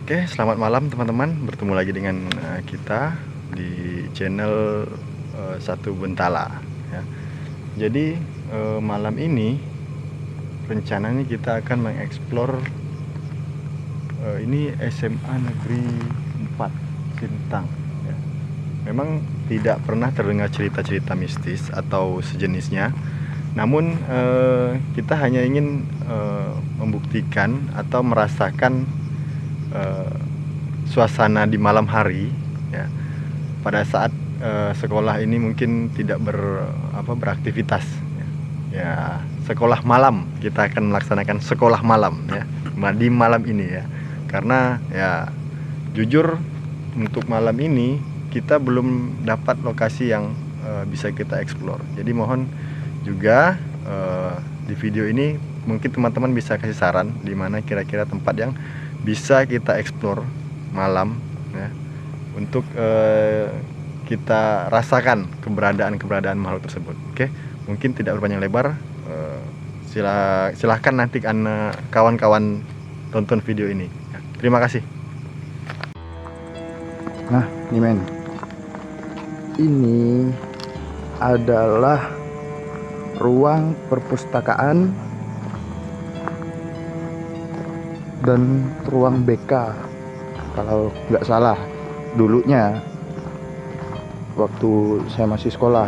Oke, selamat malam teman-teman. Bertemu lagi dengan kita di channel Satu Bentala. Ya. Jadi malam ini rencananya kita akan mengeksplor ini SMA Negeri 4 Sintang. Ya. Memang tidak pernah terdengar cerita-cerita mistis atau sejenisnya. Namun kita hanya ingin membuktikan atau merasakan suasana di malam hari ya, pada saat sekolah ini mungkin tidak beraktivitas ya. Sekolah malam, kita akan melaksanakan sekolah malam ya di malam ini ya, karena ya jujur untuk malam ini kita belum dapat lokasi yang bisa kita explore. Jadi mohon juga di video ini mungkin teman-teman bisa kasih saran di mana kira-kira tempat yang bisa kita explore malam ya, untuk kita rasakan keberadaan makhluk tersebut. Oke, mungkin tidak berpanjang lebar, silahkan nanti kawan-kawan tonton video ini ya. Terima kasih. Nah, nih men, ini adalah ruang perpustakaan dan ruang BK kalau nggak salah dulunya waktu saya masih sekolah.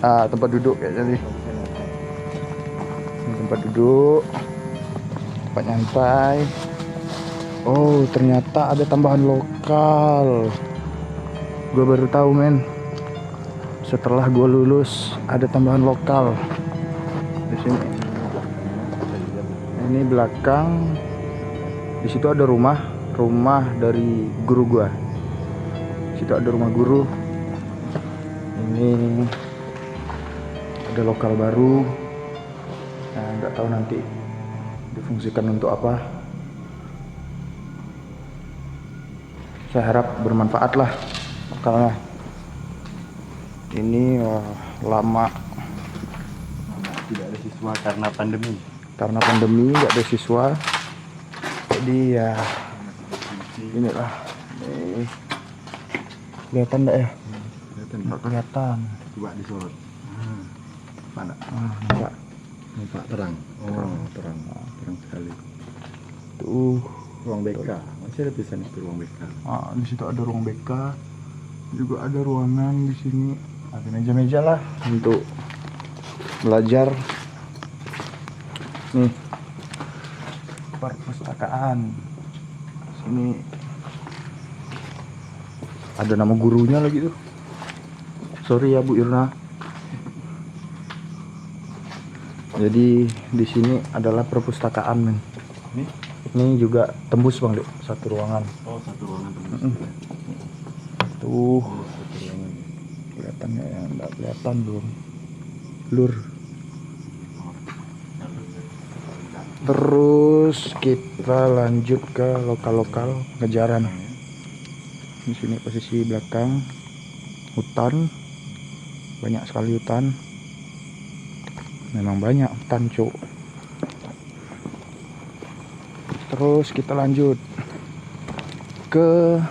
Tempat duduk kayaknya nih. Ini tempat duduk, tempat nyantai. Oh, ternyata ada tambahan lokal. Gue baru tahu men, setelah gue lulus ada tambahan lokal di sini. Ini belakang, di situ ada rumah dari guru gua. Situ ada rumah guru. Ini ada lokal baru. Nah, nggak tahu nanti difungsikan untuk apa. Saya harap bermanfaat lah lokalnya. Ini lama Tidak ada siswa karena pandemi. nggak ada siswa, jadi ya inilah. Nih, kelihatan nggak ya? Nggak kelihatan. Coba disorot. Mana? Nampak. Nampak terang. Oh, terang sekali. Tuh, Ruang BK. Masih ada tulisan itu ruang BK. di situ ada ruang BK, juga ada ruangan di sini. Ada meja-meja lah untuk belajar. Nih, perpustakaan. Sini ada nama gurunya lagi tuh. Sorry ya Bu Irna. Jadi di sini adalah perpustakaan men. Ini juga tembus bang dek, satu ruangan. Oh, satu ruangan tembus. Tuh, Satu ruangan. kelihatannya ya, nggak kelihatan belum. Blur. Terus kita lanjut ke lokal-lokal ngejaran. Di sini posisi belakang hutan, banyak sekali hutan. Memang banyak hutan cuk. Terus kita lanjut ke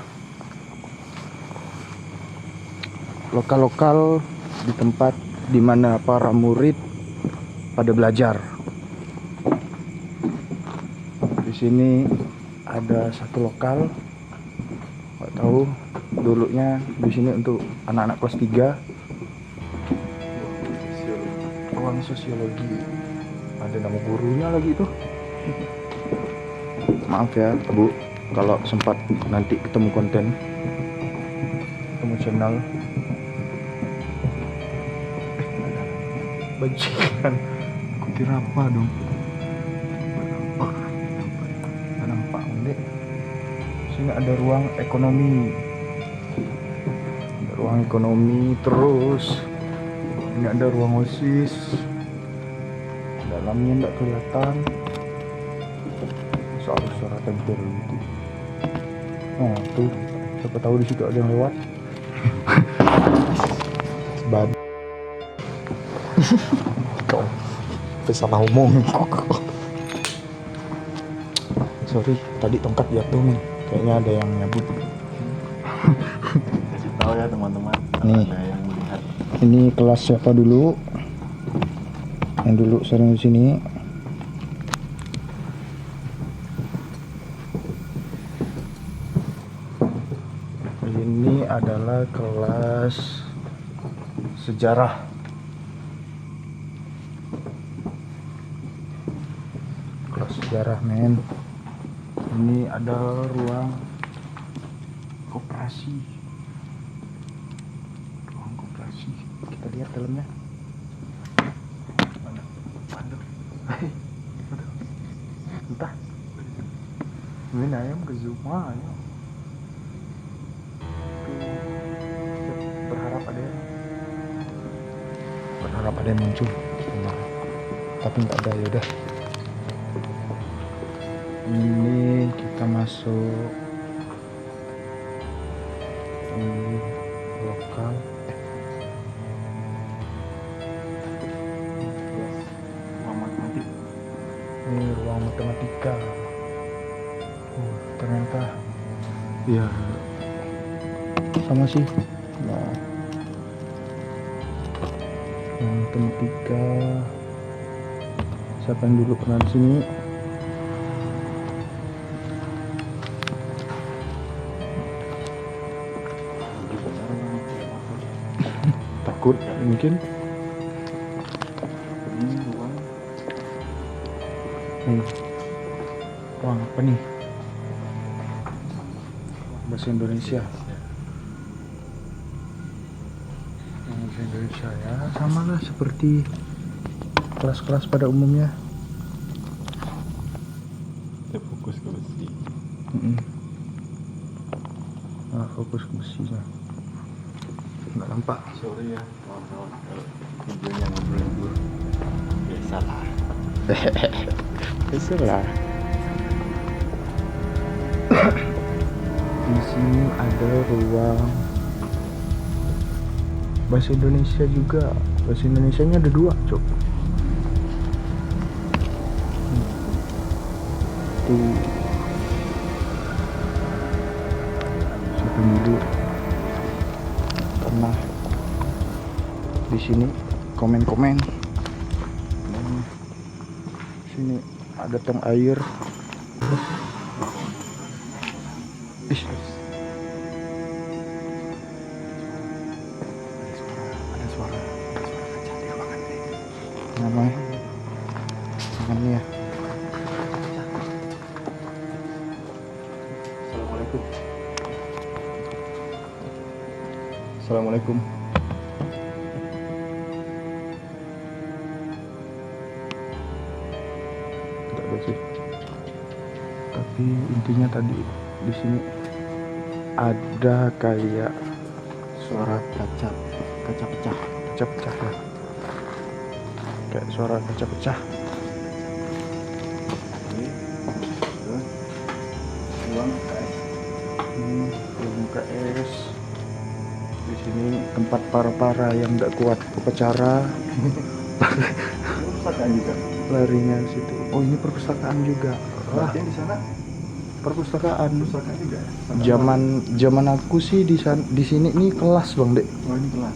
lokal-lokal di tempat dimana para murid pada belajar. Di sini ada satu lokal, nggak tahu dulunya di sini untuk anak-anak kelas 3. Ruang sosiologi. Ada nama gurunya lagi tuh. Maaf ya Bu, kalau sempat nanti ketemu konten, ketemu channel. Bajingan, aku kira apa dong? Nggak nampak dek. Sini ada ruang ekonomi. Ada ruang ekonomi, terus ini ada ruang OSIS. Dalamnya nggak kelihatan. Suara tempel gitu. Oh tuh, siapa tahu di situ ada yang lewat. Sebab kau salah ngomong. sorry, tadi tongkat jatuh nih. Kayaknya ada yang nyabut. Kasih tahu ya teman-teman, Nih. ada yang melihat. Ini kelas siapa dulu? Yang dulu sering di sini. Ini adalah kelas sejarah. Kelas sejarah, men. Ini ada ruang koperasi. Ruang koperasi. Kita lihat dalamnya. Mana? Aduh. Entah. Ini ayam ke Zuma ya. Berharap ada yang muncul. Tapi nggak ada, yaudah. Ini kita masuk. Ini lokal. Ruang matematik. Ini ruang matematika. Ternyata ya sama sih. Nah, ruang matematika. Siapa yang dulu pernah di sini? Takut mungkin. Ini ruang Ruang apa nih? Bahasa Indonesia. Bahasa Indonesia ya, sama lah seperti kelas-kelas pada umumnya. kita fokus ke besi. Nah, fokus ke besinya. Nggak nampak. Sorry ya kawan-kawan kalau videonya ngobrol-ngobrol. Biasalah. Biasalah. Di sini ada ruang bahasa Indonesia juga. Bahasa Indonesianya ada 2, Cok. Tuh. Siapa dulu pernah di sini komen-komen. Dan sini ada tong air. Ih. Ada suara kaca di ruangan ini. Namanya ruangannya ya. Assalamualaikum. Assalamualaikum. Tidak ada sih. Tapi intinya tadi di sini ada kayak Suara kaca pecah. pecah-pecah ya. Kayak suara kaca pecah. Ini ruang KS. Ini ruang KS. Di sini tempat para yang nggak kuat upacara Perpustakaan juga. larinya ke situ. Oh, ini perpustakaan juga. Wah, Berarti di sana perpustakaan. perpustakaan juga. Zaman aku sih di sini nih kelas, Bang Dek. Oh ini kelas.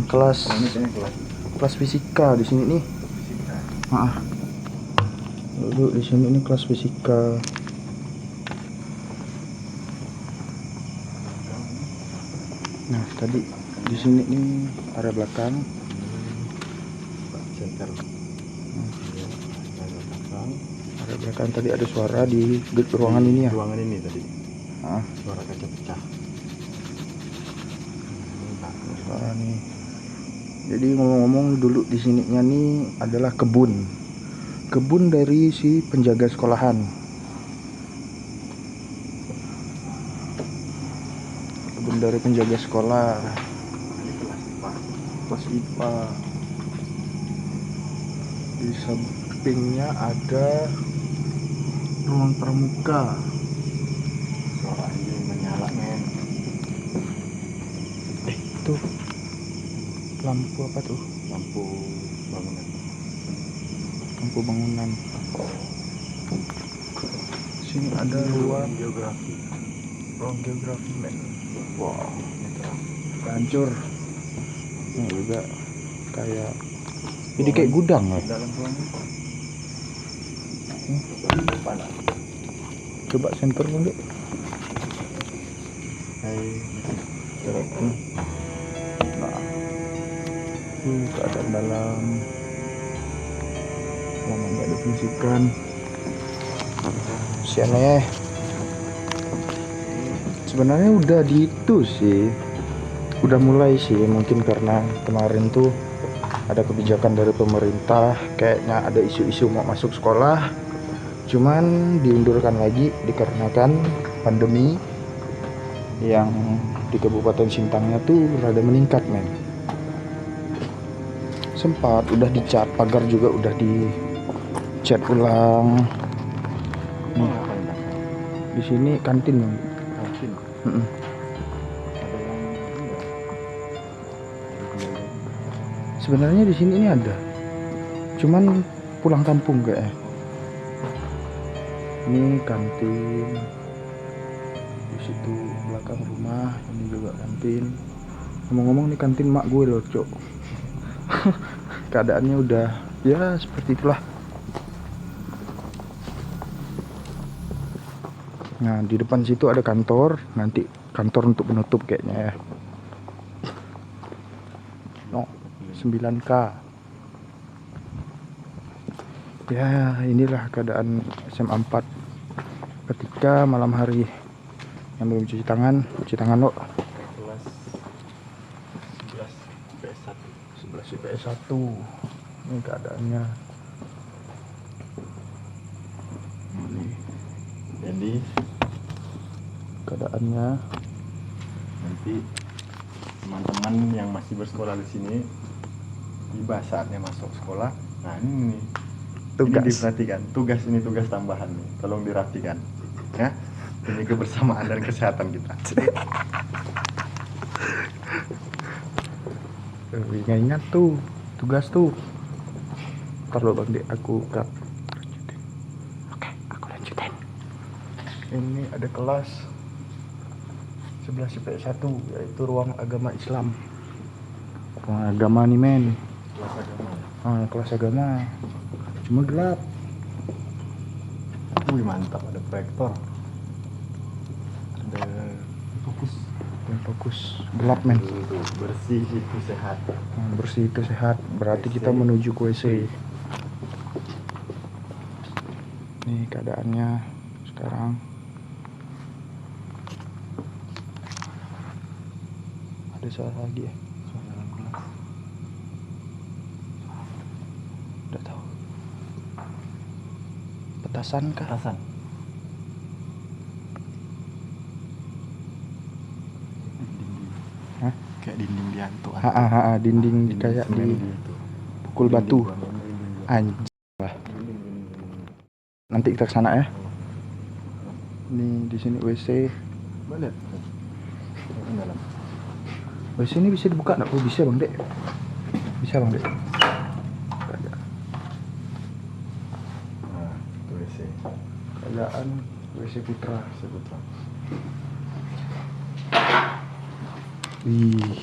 Kelas Oh ini kayaknya kelas kelas fisika di sini nih. fisika. Dulu di sini ini kelas fisika. Nah, tadi di sini nih area belakang. Center. Area belakang tadi ada suara di ruangan ini ya. Ruangan ini tadi. Ah, Suara kaca pecah. suara nih. Jadi ngomong-ngomong dulu di sininya nih adalah kebun. Kebun dari si penjaga sekolahan. Kebun dari penjaga sekolah. Ini kelas IPA. Kelas IPA. Di sampingnya ada ruang pramuka. Suara anjing menyala men. Tuh lampu apa tuh? Lampu bangunan. Lampu bangunan. sini ada ruang geografi men. wow hancur. Ini juga kayak jadi kayak gudang ya. Dalam ruangan panas. Coba senter dulu. Nah, keadaan dalam lama nggak difungsikan. Siannya sebenarnya udah di itu sih, udah mulai sih, mungkin karena kemarin tuh ada kebijakan dari pemerintah, kayaknya ada isu-isu mau masuk sekolah, cuman diundurkan lagi dikarenakan pandemi yang di Kabupaten Sintangnya tuh rada meningkat men. Sempat udah dicat, pagar juga udah dicat ulang. Nih, di sini kantin Bang. Kantin. Mm-mm. Ada yang enggak? Sebenarnya di sini ini ada, cuman pulang kampung kayaknya. Ini kantin, di situ belakang rumah ini juga kantin. Ngomong-ngomong nih kantin mak gue loh cok. Keadaannya udah ya seperti itulah. Nah di depan situ ada kantor, nanti kantor untuk penutup kayaknya ya. No 9K. Ya inilah keadaan SMA 4 ketika malam hari. Yang belum cuci tangan lo. Kelas 11 PS1. 11 IPS 1. Ini keadaannya. Ini Jadi keadaannya. nanti teman-teman yang masih bersekolah di sini tiba saatnya masuk sekolah. Nah ini nih, Tugas. ini diperhatikan, tugas tambahan nih, tolong dirapikan ya, demi kebersamaan dan kesehatan kita. Ingat tuh tugas tuh. Ntar lo Bang Dek, aku lanjutin. Oke, aku lanjutin. Ini ada kelas 11 IPS 1, yaitu ruang agama Islam. Ruang agama nih men. Kelas agama. Kelas agama. Cuma gelap. Wih mantap, ada proyektor, ada fokus. Yang fokus gelap men. Tuh, bersih itu sehat. Bersih itu sehat. Berarti kita WC. menuju ke WC. Nih keadaannya sekarang. Ada suara lagi ya? Suara dalam kelas. Udah tahu. Petasan kah? Kerasan. Hah? Kayak dinding dihantu. Dinding kayak semen di gitu. pukul batu. Dinding. Anjir lah. Nanti kita kesana ya. Nih di sini WC. Balik. Dalam. WC ini bisa dibuka nggak? Oh bisa Bang Dek. Bisa Bang Dek. Ada. Nah, itu WC. Keadaan WC Putra. Sebutan. Wih,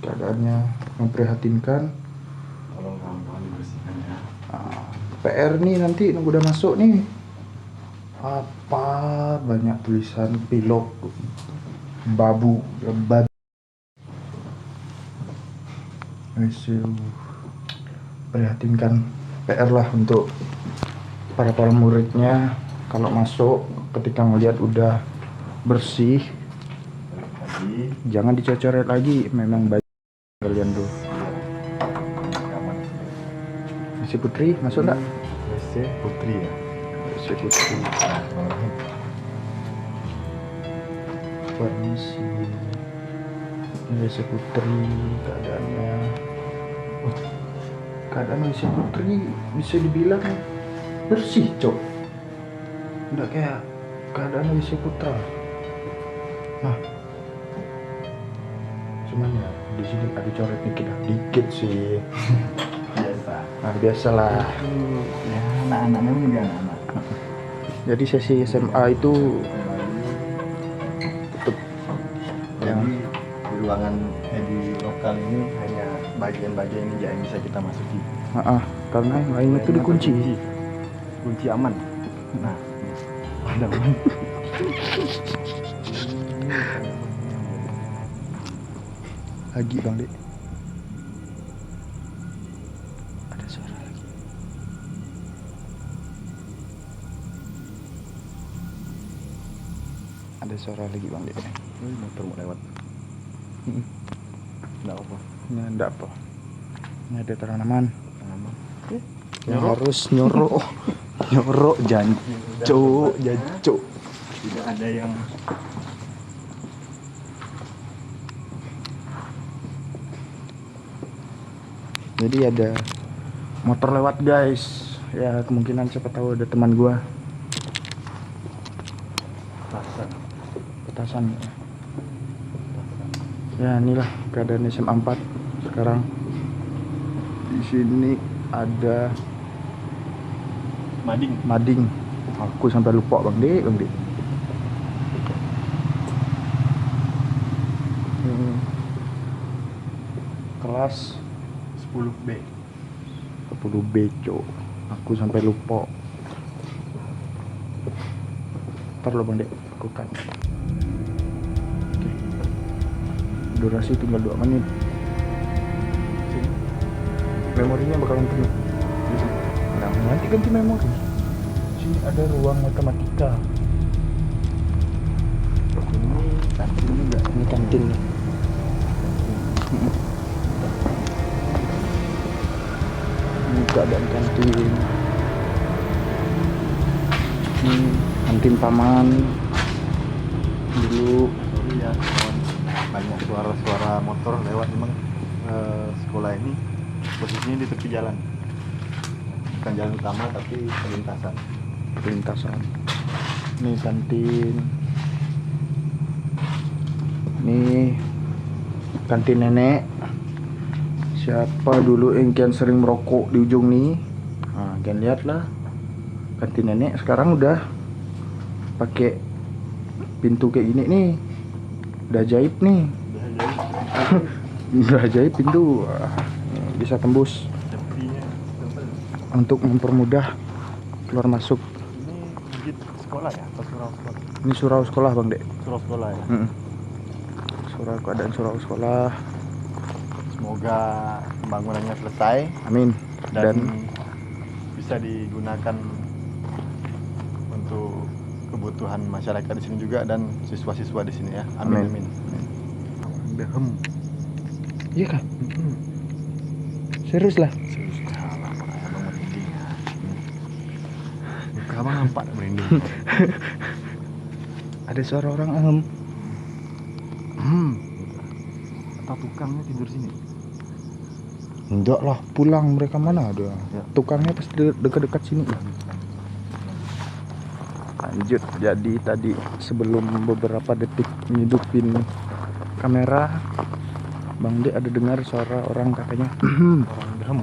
keadaannya memprihatinkan. Tolong kawan-kawan dibersihkan ya. PR nih nanti nunggu udah masuk nih. Apa banyak tulisan pilok, babu, lebat. Prihatinkan. PR lah untuk para muridnya kalau masuk ketika ngelihat udah bersih. Lagi. Jangan dicocoret lagi, memang baik kalian tuh. Si Putri masuk enggak? WC Putri ya. Si Putri. Permisi. Ini si Putri keadaannya. Keadaan si Putri bisa dibilang bersih, Cok. Enggak kayak keadaan si Putra. Nah, cuman ya di sini ada coret dikit sih. Biasa. Nah biasalah. Ya anak-anak memang juga anak-anak. Jadi sesi SMA itu tutup. Jadi di ruangan di lokal ini hanya bagian-bagian ini yang bisa kita masuki. Karena yang lainnya itu dikunci. Kunci aman. Nah, ada aman. Lagi Bang Dek. Ada suara lagi. Ada suara lagi Bang Dek. Motor mau lewat. Nggak apa. Ini enggak apa. Ini ada tanaman. Aman. Yang harus nyorok. Nyorok jancuk, jancuk. Tidak ada yang Jadi ada motor lewat guys. Ya kemungkinan siapa tahu ada teman gua. pasang. Petasan. Ya inilah keadaan SMA 4 sekarang. Di sini ada mading. Aku sampai lupa Bang Dek. Kelas 10B. 10B cok. Aku sampai lupa. Ntar lo Bang Dek, aku kan. Oke. Durasi tinggal 2 menit. Memorinya bakalan penuh. Nah, nanti ganti memori. Sini ada ruang matematika. Ini kantin juga. Ini kantin nih. Ini keadaan kantin. Kantin paman. Dulu Sorry ya, kawan. Banyak suara-suara motor lewat memang. Sekolah ini posisinya di tepi jalan. Bukan jalan utama tapi perlintasan. Ini kantin. Ini kantin nenek. Siapa dulu yang kian sering merokok di ujung nih? Nah, kian lihat lah. Kantin nenek sekarang udah pakai pintu kayak gini nih. Udah ajaib nih. Udah ajaib pintu. Wah, bisa tembus Tepinya tebal. untuk mempermudah keluar masuk. Ini masjid sekolah ya atau surau sekolah? Ini surau sekolah Bang Dek. Surau sekolah ya. Keadaan surau sekolah. Semoga pembangunannya selesai Amin. dan bisa digunakan untuk kebutuhan masyarakat di sini juga dan siswa-siswa di sini ya. Amin. Amin. Dehem. Iya kan? Serius lah. Serius lama abang merinding. Muka abang nampak tak merinding. Ada suara orang Atau tukangnya tidur sini. Enggak lah, pulang mereka mana ada. Ya. Tukangnya pasti dekat-dekat sini. Lanjut, jadi tadi sebelum beberapa detik ngidupin kamera, Bang Dek ada dengar suara orang katanya. Orang dehem.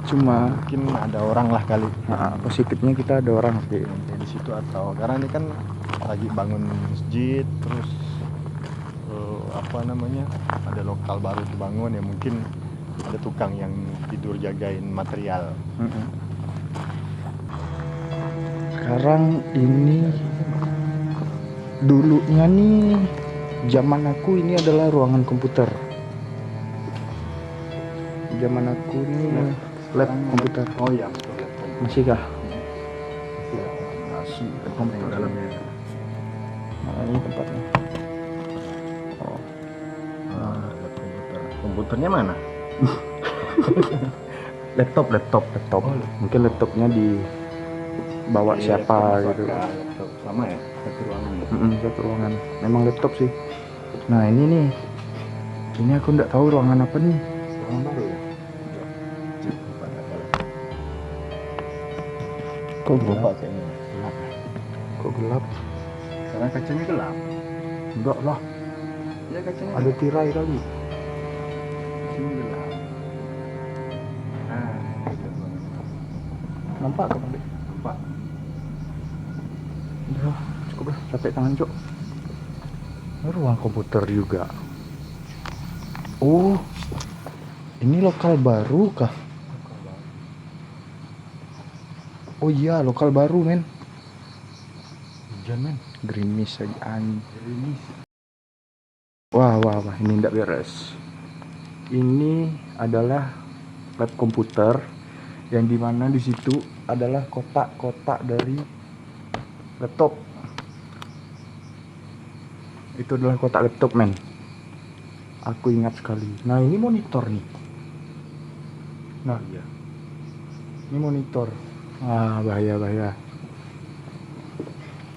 Cuma Mungkin ada orang lah kali. positifnya kita ada orang sih. Di situ atau karena ini kan lagi bangun masjid terus ada lokal baru dibangun ya, mungkin ada tukang yang tidur jagain material. Sekarang ini dulunya nih zaman aku ini adalah ruangan komputer. Zaman aku nih lab komputer. Oh iya, betul, betul. Masih kah? Masih komputer dalamnya. Nah, ini tempatnya. Komputer. Komputernya mana? Laptop. Mungkin laptopnya dibawa siapa gitu. Laptop sama ya, satu ruangan ya. Satu ruangan. Memang laptop sih. Nah ini nih. Ini aku nggak tahu ruangan apa nih. Ruangan baru ya. Kok Lupa gelap? kayaknya. Gelap. Kok gelap? Karena kacanya gelap. Enggak lah. Ya kacanya. Ada tirai kali. Sini gelap. Nah, Nampak kan Bang Dek? Pak. capek tangan cok. Ini ruang komputer juga. Oh, ini lokal baru kah? Oh iya, lokal baru men. Hujan men. Gerimis aja Gerimis. Wah, ini tidak beres. Ini adalah lab komputer yang dimana di situ adalah kotak-kotak dari laptop. Itu adalah kotak laptop men. Aku ingat sekali. Nah ini monitor nih. Nah Iya. ini monitor. Ah bahaya.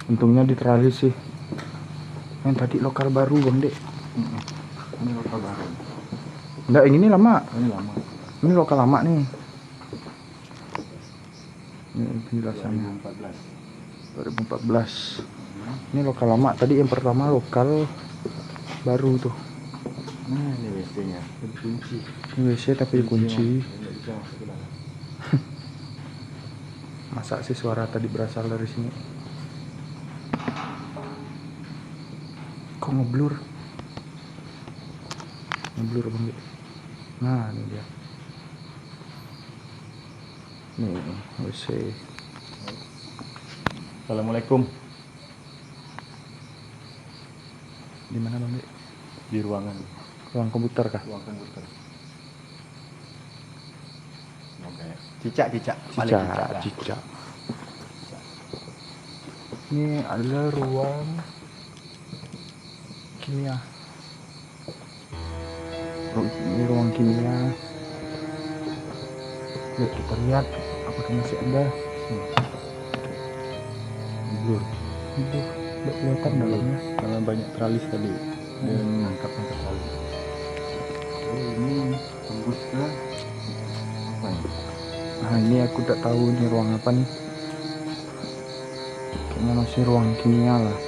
Untungnya diteralis sih. Yang tadi lokal baru bang dek. Ini lokal baru. Enggak, yang ini lama. Ini lama. Ini lokal lama nih. Ini penjelasannya 2014. Ini lokal lama. Tadi yang pertama lokal baru tuh. Nah ini WC-nya. Kunci. Ini WC tapi dikunci. Nggak bisa masuk ke dalam. Masa sih suara tadi berasal dari sini? Kok ngeblur? Ngeblur bang dek. Nah ini dia. Nih WC. Assalamualaikum. Di mana bang dek? Di ruangan. Ruang komputer kah? Ruang komputer. Oke. Cicak. Cicak. Ini adalah ruang kimia. Ini ruang kimia. Yuk kita lihat apakah masih ada. Blur. Itu tidak kelihatan dalamnya. Karena banyak teralis tadi. Dia mengangkat teralis. Oh, ini tembus ke apa ini? Nah ini aku tidak tahu ini ruang apa nih. Kayaknya masih ruang kimia lah.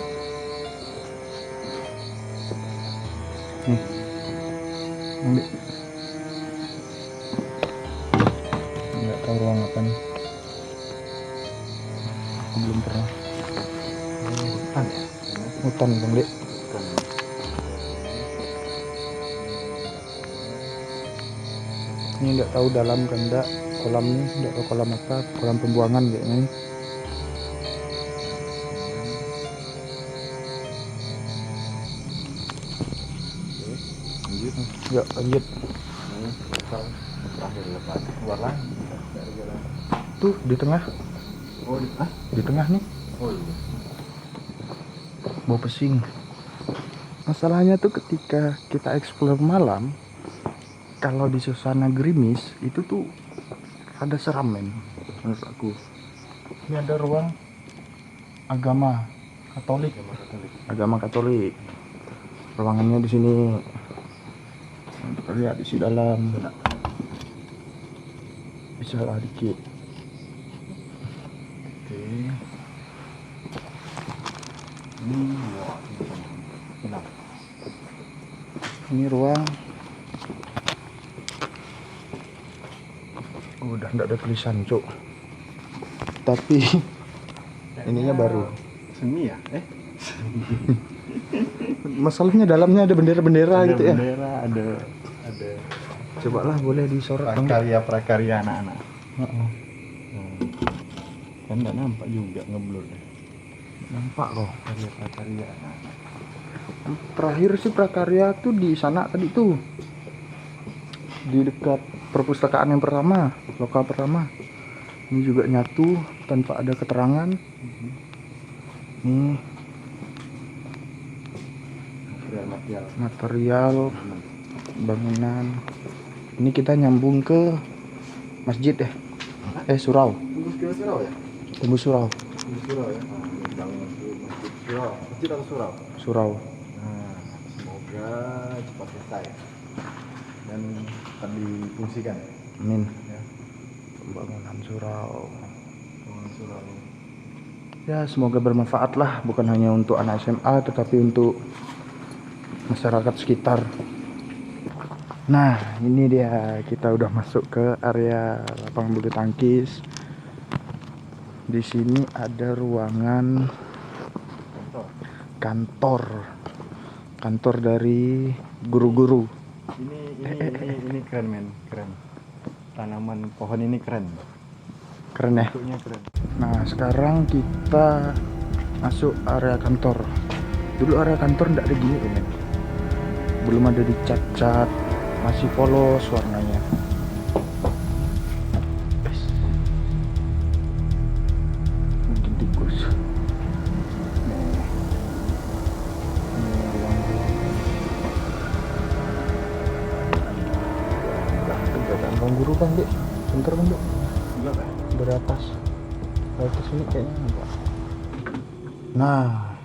Nih. Ambil. Nggak tahu ruang apa nih. Aku belum pernah. Hutan ya? Hutan bang dek. Hutan. Ini nggak tahu dalam kan enggak kolamnya, nggak tahu kolam apa, kolam pembuangan kayaknya ini. Lanjut. Nggak lanjut. Ini terakhir lepas keluar lagi. Tuh di tengah, Oh, di tengah nih, Oh iya. bau pesing. Masalahnya tuh ketika kita explore malam, kalau di suasana gerimis itu tuh ada seram men, menurut aku. Ini ada ruang agama Katolik. Agama Katolik. Ruangannya di sini. Untuk lihat isi dalam. Bisa lah dikit. Oke. Ini wah, kenapa? Ini ruang. Udah nggak ada tulisan cuk. Tapi ininya baru. Seni ya? Masalahnya dalamnya ada bendera-bendera gitu ya. Bendera, ada Cobalah boleh disorot Bang. prakarya anak-anak. Heeh. Kan nggak nampak juga ngeblur. Nampak loh. Prakarya anak-anak. Terakhir sih prakarya tuh di sana tadi tuh. Di dekat perpustakaan yang pertama, lokal pertama. Ini juga nyatu tanpa ada keterangan. Nih material bangunan. Ini kita nyambung ke masjid ya. Surau. Tembus ke surau ya? Tembus surau. Tembus surau ya? Bangun masjid surau. Masjid atau surau? Surau. Nah, semoga cepat selesai dan akan difungsikan. Amin. Ya. Pembangunan surau. Bangunan surau. Ya semoga bermanfaat lah, bukan hanya untuk anak SMA tetapi untuk masyarakat sekitar. Nah ini dia, kita udah masuk ke area lapangan bulu tangkis. Di sini ada ruangan kantor dari guru-guru. Ini keren men, keren. Tanaman pohon ini keren. Keren ya. Bentuknya keren. Nah sekarang kita masuk area kantor. Dulu area kantor nggak ada gini men. Belum ada dicat-cat, masih polos warnanya. Mungkin tikus. Nih. Ini ruang guru. Kegiatan ruang guru bang, Dek. Bentar bang, Dek. Enggak kan? Dari atas. Dari atas ini kayaknya enggak. Nah,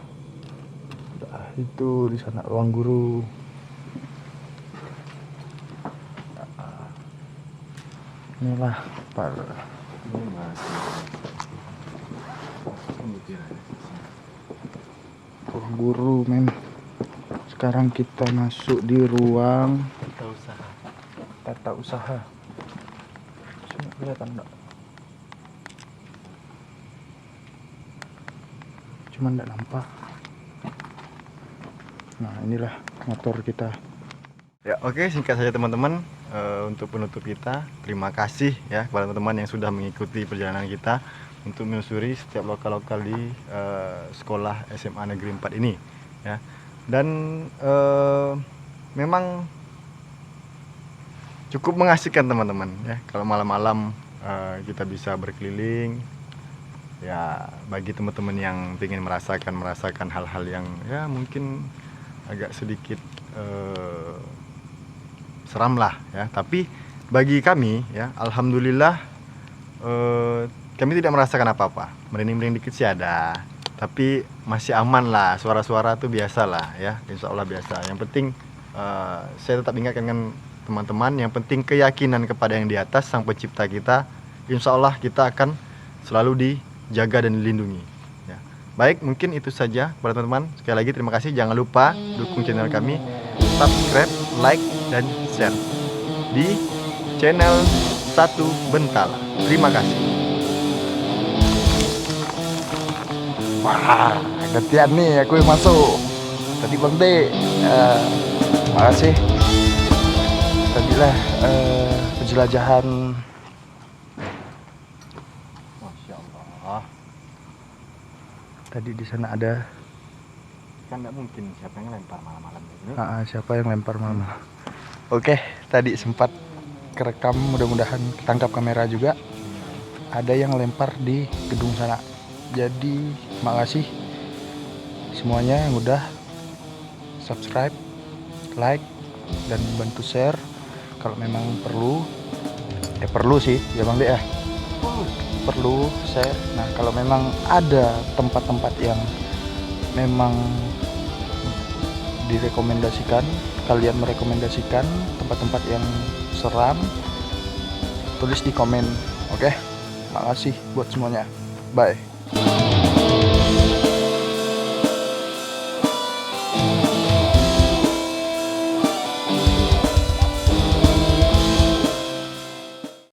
itu di sana ruang guru. Inilah para Ini masih. Pemikiran. ruang guru men. Sekarang kita masuk di ruang Kita usaha. tata usaha. Sini kelihatan enggak? Cuman enggak nampak. Nah inilah motor kita. Ya, oke, singkat saja teman-teman. Untuk penutup kita, terima kasih ya kepada teman-teman yang sudah mengikuti perjalanan kita untuk menyusuri setiap lokal-lokal di sekolah SMA Negeri 4 ini ya. Dan memang cukup mengasihkan teman-teman ya, kalau malam-malam kita bisa berkeliling ya, bagi teman-teman yang ingin merasakan hal-hal yang ya mungkin agak sedikit seram lah ya, tapi bagi kami ya alhamdulillah kami tidak merasakan apa-apa. Merinding-merinding dikit sih ada, tapi masih aman lah. Suara-suara tuh biasa lah ya, insya Allah biasa. Yang penting saya tetap ingatkan kan teman-teman, yang penting keyakinan kepada yang di atas, sang pencipta kita. Insya Allah kita akan selalu dijaga dan dilindungi ya. Baik, mungkin itu saja para teman-teman. Sekali lagi terima kasih. Jangan lupa dukung channel kami, subscribe, like, dan share di channel Satu Bentala. Terima kasih. Wah, gantian nih aku yang masuk. Tadi Bang D. Makasih. Tadilah penjelajahan. Masya Allah. Tadi di sana ada. Kan nggak mungkin siapa yang lempar malam-malam gitu. Siapa yang lempar mama? Oke, tadi sempat kerekam, mudah-mudahan ketangkap kamera juga. Ada yang lempar di gedung sana. Jadi makasih semuanya yang udah subscribe, like, dan bantu share. Kalau memang perlu, perlu sih ya Bang De ya. Perlu share. Nah kalau memang ada tempat-tempat yang memang direkomendasikan, kalian merekomendasikan tempat-tempat yang seram, tulis di komen. Oke, makasih buat semuanya. Bye.